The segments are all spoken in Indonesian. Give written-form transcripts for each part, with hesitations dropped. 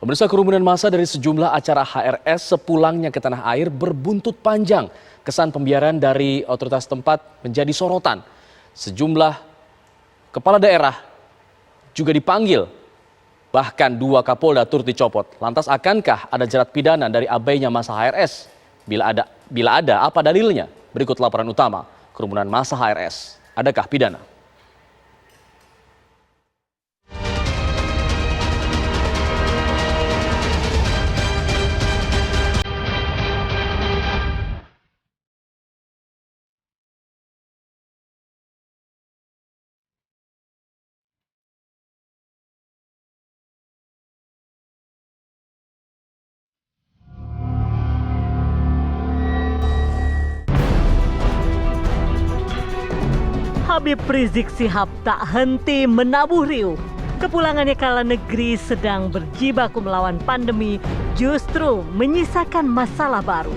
Pemirsa, kerumunan massa dari sejumlah acara HRS sepulangnya ke tanah air berbuntut panjang. Kesan pembiaran dari otoritas tempat menjadi sorotan. Sejumlah kepala daerah juga dipanggil. Bahkan 2 Kapolda turut dicopot. Lantas akankah ada jerat pidana dari abainya massa HRS? Bila ada, apa dalilnya? Berikut laporan utama kerumunan massa HRS. Adakah pidana? Habib Rizik Syihab tak henti menabuh riuh. Kepulangannya kala negeri sedang berjibaku melawan pandemi justru menyisakan masalah baru.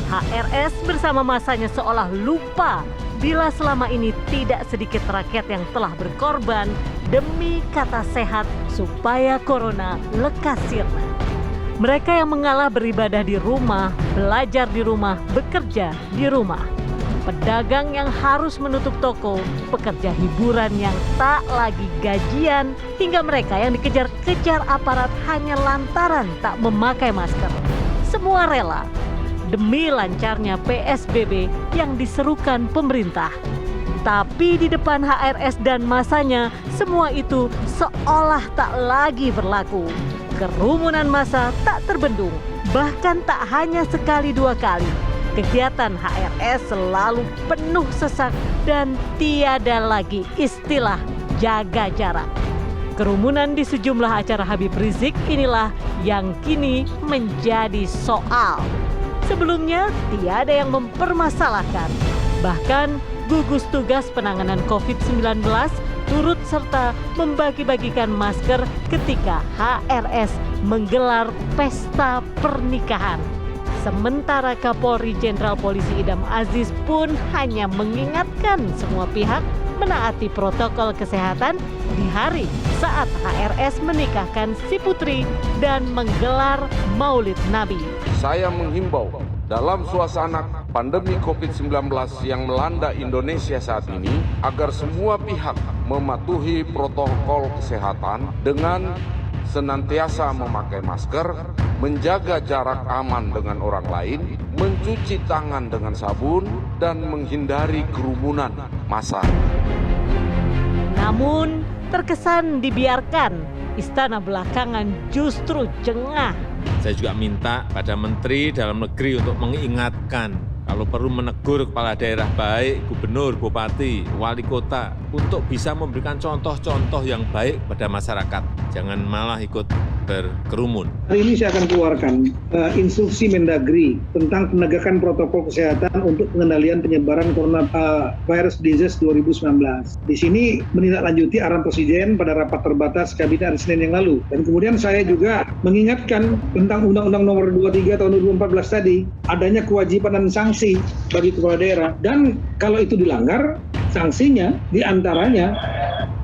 HRS bersama masanya seolah lupa bila selama ini tidak sedikit rakyat yang telah berkorban demi kata sehat supaya corona lekas sirna. Mereka yang mengalah beribadah di rumah, belajar di rumah, bekerja di rumah. Pedagang yang harus menutup toko, pekerja hiburan yang tak lagi gajian, hingga mereka yang dikejar-kejar aparat hanya lantaran tak memakai masker. Semua rela demi lancarnya PSBB yang diserukan pemerintah. Tapi di depan HRS dan masanya, semua itu seolah tak lagi berlaku. Kerumunan massa tak terbendung, bahkan tak hanya sekali 2 kali. Kegiatan HRS selalu penuh sesak dan tiada lagi istilah jaga jarak. Kerumunan di sejumlah acara Habib Rizik inilah yang kini menjadi soal. Sebelumnya tiada yang mempermasalahkan. Bahkan gugus tugas penanganan COVID-19 turut serta membagi-bagikan masker ketika HRS menggelar pesta pernikahan. Sementara Kapolri Jenderal Polisi Idam Aziz pun hanya mengingatkan semua pihak menaati protokol kesehatan di hari saat HRS menikahkan si putri dan menggelar Maulid Nabi. Saya menghimbau dalam suasana pandemi COVID-19 yang melanda Indonesia saat ini agar semua pihak mematuhi protokol kesehatan dengan senantiasa memakai masker, menjaga jarak aman dengan orang lain, mencuci tangan dengan sabun, dan menghindari kerumunan massa. Namun, terkesan dibiarkan, istana belakangan justru jengah. Saya juga minta pada Menteri Dalam Negeri untuk mengingatkan, kalau perlu menegur kepala daerah baik, gubernur, bupati, wali kota, untuk bisa memberikan contoh-contoh yang baik pada masyarakat. Jangan malah ikut berkerumun. Hari ini saya akan keluarkan instruksi Mendagri tentang penegakan protokol kesehatan untuk pengendalian penyebaran coronavirus disease 2019. Di sini menindaklanjuti arahan Presiden pada rapat terbatas Kabinet hari Senin yang lalu. Dan kemudian saya juga mengingatkan tentang Undang-Undang Nomor 23 Tahun 2014 tadi, adanya kewajiban dan sanksi bagi kepala daerah. Dan kalau itu dilanggar, sanksinya diantaranya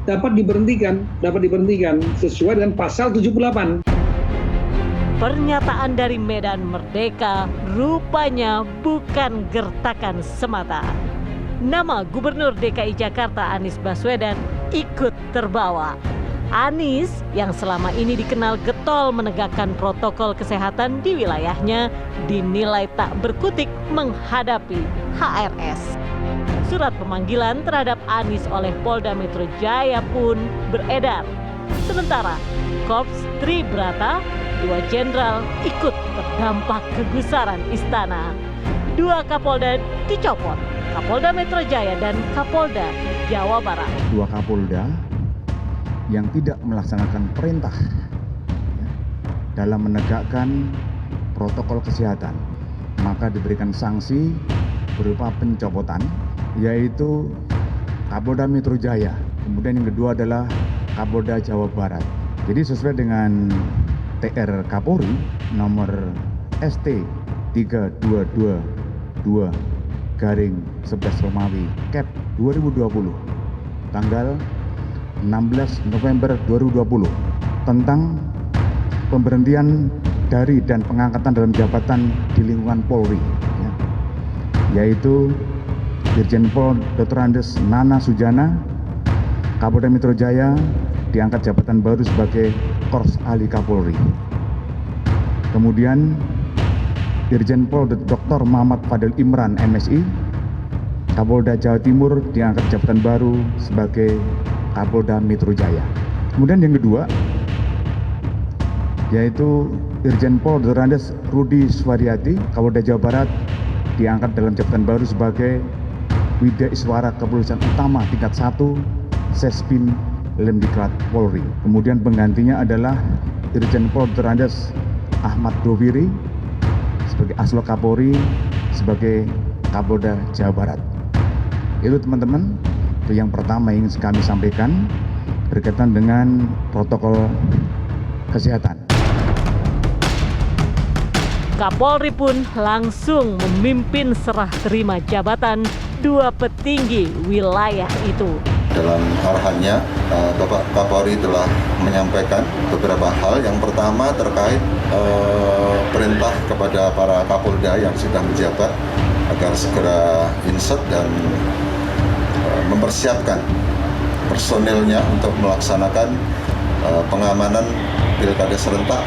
dapat diberhentikan sesuai dengan pasal 78. Pernyataan dari Medan Merdeka rupanya bukan gertakan semata. Nama Gubernur DKI Jakarta Anies Baswedan ikut terbawa. Anies yang selama ini dikenal getol menegakkan protokol kesehatan di wilayahnya dinilai tak berkutik menghadapi HRS. Surat pemanggilan terhadap Anies oleh Polda Metro Jaya pun beredar. Sementara Korps Tribrata, 2 jenderal ikut terdampak kegusaran istana. 2 Kapolda dicopot, Kapolda Metro Jaya dan Kapolda Jawa Barat. 2 Kapolda yang tidak melaksanakan perintah dalam menegakkan protokol kesehatan, maka diberikan sanksi berupa pencopotan, yaitu Kapolda Metro Jaya. Kemudian yang kedua adalah Kapolda Jawa Barat. Jadi sesuai dengan TR Kapolri nomor ST 3222 garing 11 Romawi Cap 2020 tanggal 16 November 2020 tentang pemberhentian dari dan pengangkatan dalam jabatan di lingkungan Polri, ya, yaitu Irjen Pol Dr. Andes Nana Sujana, Kapolda Metro Jaya, diangkat jabatan baru sebagai Korps Ahli Kapolri. Kemudian Irjen Pol Dr. Muhammad Fadil Imran MSI, Kapolda Jawa Timur, diangkat jabatan baru sebagai Kapolda Metro Jaya. Kemudian yang kedua, yaitu Irjen Pol Dr. Andes Rudi Suwaryati, Kapolda Jawa Barat, diangkat dalam jabatan baru sebagai Widya Iswara Kepolisian Utama tingkat 1 Sespim Lemdiklat Polri. Kemudian penggantinya adalah Irjen Pol Dr. Andes Ahmad Doviri sebagai Aslo Kapolri sebagai Kapolda Jawa Barat. Itu teman-teman, itu yang pertama yang ingin kami sampaikan berkaitan dengan protokol kesehatan. Kapolri pun langsung memimpin serah terima jabatan dua petinggi wilayah itu. Dalam arahannya, Bapak Kapolri telah menyampaikan beberapa hal. Yang pertama terkait perintah kepada para Kapolda yang sudah menjabat agar segera insert dan mempersiapkan personilnya untuk melaksanakan pengamanan Pilkada serentak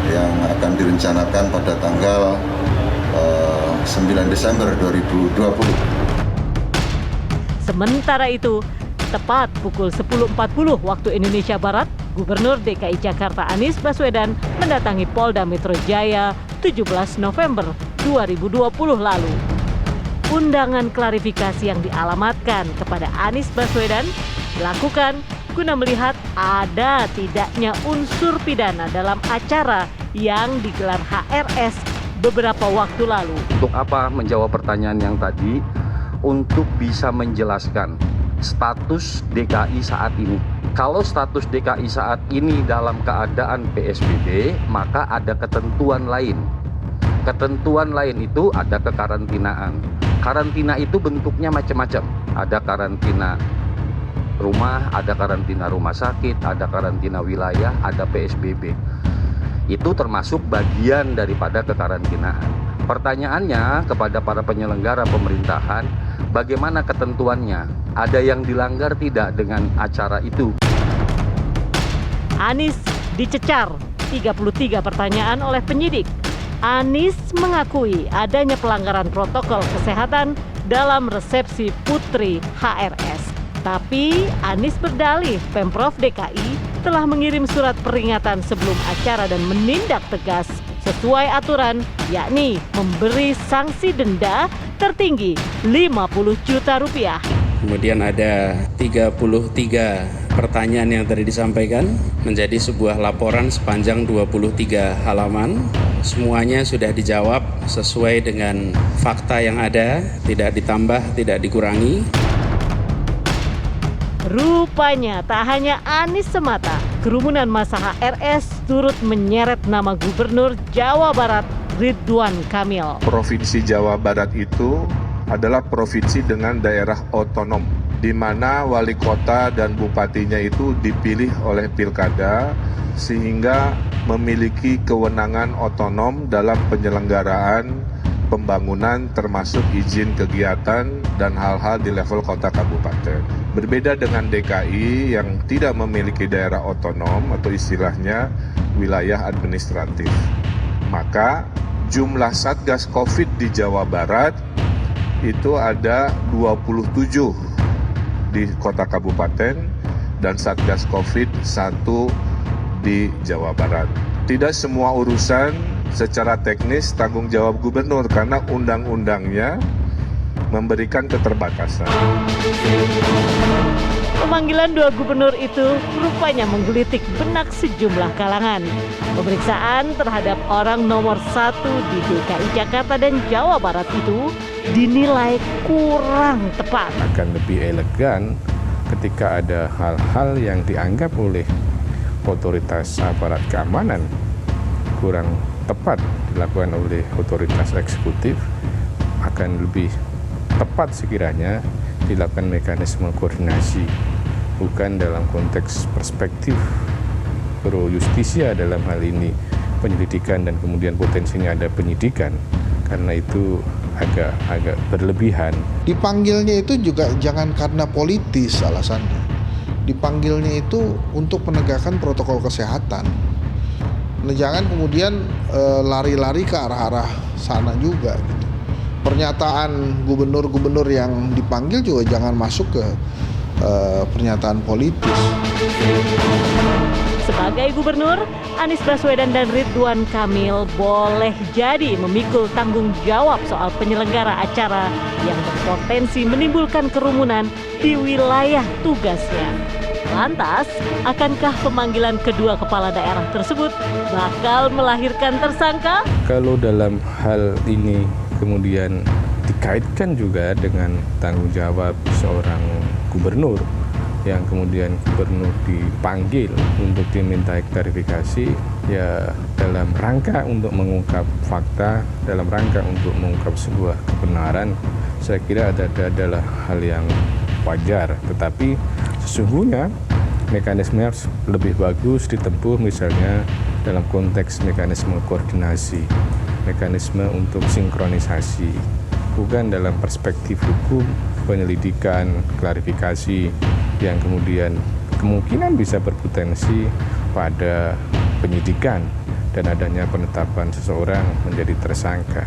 yang akan direncanakan pada tanggal 9 Desember 2020. Sementara itu, tepat pukul 10.40 waktu Indonesia Barat, Gubernur DKI Jakarta Anies Baswedan mendatangi Polda Metro Jaya 17 November 2020 lalu. Undangan klarifikasi yang dialamatkan kepada Anies Baswedan dilakukan guna melihat ada tidaknya unsur pidana dalam acara yang digelar HRS beberapa waktu lalu. Untuk apa menjawab pertanyaan yang tadi? Untuk bisa menjelaskan status DKI saat ini. Kalau status DKI saat ini dalam keadaan PSBB, maka ada ketentuan lain. Ketentuan lain itu ada kekarantinaan. Karantina itu bentuknya macam-macam. Ada karantina rumah, ada karantina rumah sakit, ada karantina wilayah, ada PSBB. Itu termasuk bagian daripada kekarantinaan. Pertanyaannya kepada para penyelenggara pemerintahan, bagaimana ketentuannya? Ada yang dilanggar tidak dengan acara itu? Anies dicecar 33 pertanyaan oleh penyidik. Anies mengakui adanya pelanggaran protokol kesehatan dalam resepsi Putri HRS. Tapi Anies berdalih Pemprov DKI telah mengirim surat peringatan sebelum acara dan menindak tegas sesuai aturan, yakni memberi sanksi denda tertinggi 50 juta rupiah. Kemudian ada 33 pertanyaan yang tadi disampaikan menjadi sebuah laporan sepanjang 23 halaman. Semuanya sudah dijawab sesuai dengan fakta yang ada, tidak ditambah, tidak dikurangi. Rupanya tak hanya Anies semata, kerumunan massa HRS turut menyeret nama Gubernur Jawa Barat Ridwan Kamil. Provinsi Jawa Barat itu adalah provinsi dengan daerah otonom, di mana wali kota dan bupatinya itu dipilih oleh pilkada, sehingga memiliki kewenangan otonom dalam penyelenggaraan pembangunan termasuk izin kegiatan dan hal-hal di level kota kabupaten. Berbeda dengan DKI yang tidak memiliki daerah otonom atau istilahnya wilayah administratif. Maka jumlah Satgas Covid di Jawa Barat itu ada 27 di kota kabupaten dan Satgas Covid 1 di Jawa Barat. Tidak semua urusan secara teknis tanggung jawab gubernur karena undang-undangnya memberikan keterbatasan. Pemanggilan dua gubernur itu rupanya menggelitik benak sejumlah kalangan. Pemeriksaan terhadap orang nomor 1 di DKI Jakarta dan Jawa Barat itu dinilai kurang tepat. Akan lebih elegan ketika ada hal-hal yang dianggap oleh otoritas aparat keamanan kurang tepat dilakukan oleh otoritas eksekutif, akan lebih tepat sekiranya dilakukan mekanisme koordinasi, bukan dalam konteks perspektif pro justisia dalam hal ini penyelidikan dan kemudian potensinya ada penyidikan, karena itu agak berlebihan. Dipanggilnya itu juga jangan karena politis alasannya. Dipanggilnya itu untuk penegakan protokol kesehatan. Nah, jangan kemudian lari-lari ke arah-arah sana juga gitu. Pernyataan gubernur-gubernur yang dipanggil juga jangan masuk ke pernyataan politis. Sebagai gubernur, Anies Baswedan dan Ridwan Kamil boleh jadi memikul tanggung jawab soal penyelenggara acara yang berpotensi menimbulkan kerumunan di wilayah tugasnya. Lantas, akankah pemanggilan kedua kepala daerah tersebut bakal melahirkan tersangka? Kalau dalam hal ini kemudian dikaitkan juga dengan tanggung jawab seorang gubernur, yang kemudian gubernur dipanggil untuk dimintai klarifikasi, ya dalam rangka untuk mengungkap fakta, dalam rangka untuk mengungkap sebuah kebenaran, saya kira adalah hal yang wajar. Tetapi sesungguhnya mekanisme harus lebih bagus ditempuh, misalnya dalam konteks mekanisme koordinasi, mekanisme untuk sinkronisasi, bukan dalam perspektif hukum, penyelidikan, klarifikasi yang kemudian kemungkinan bisa berpotensi pada penyidikan dan adanya penetapan seseorang menjadi tersangka.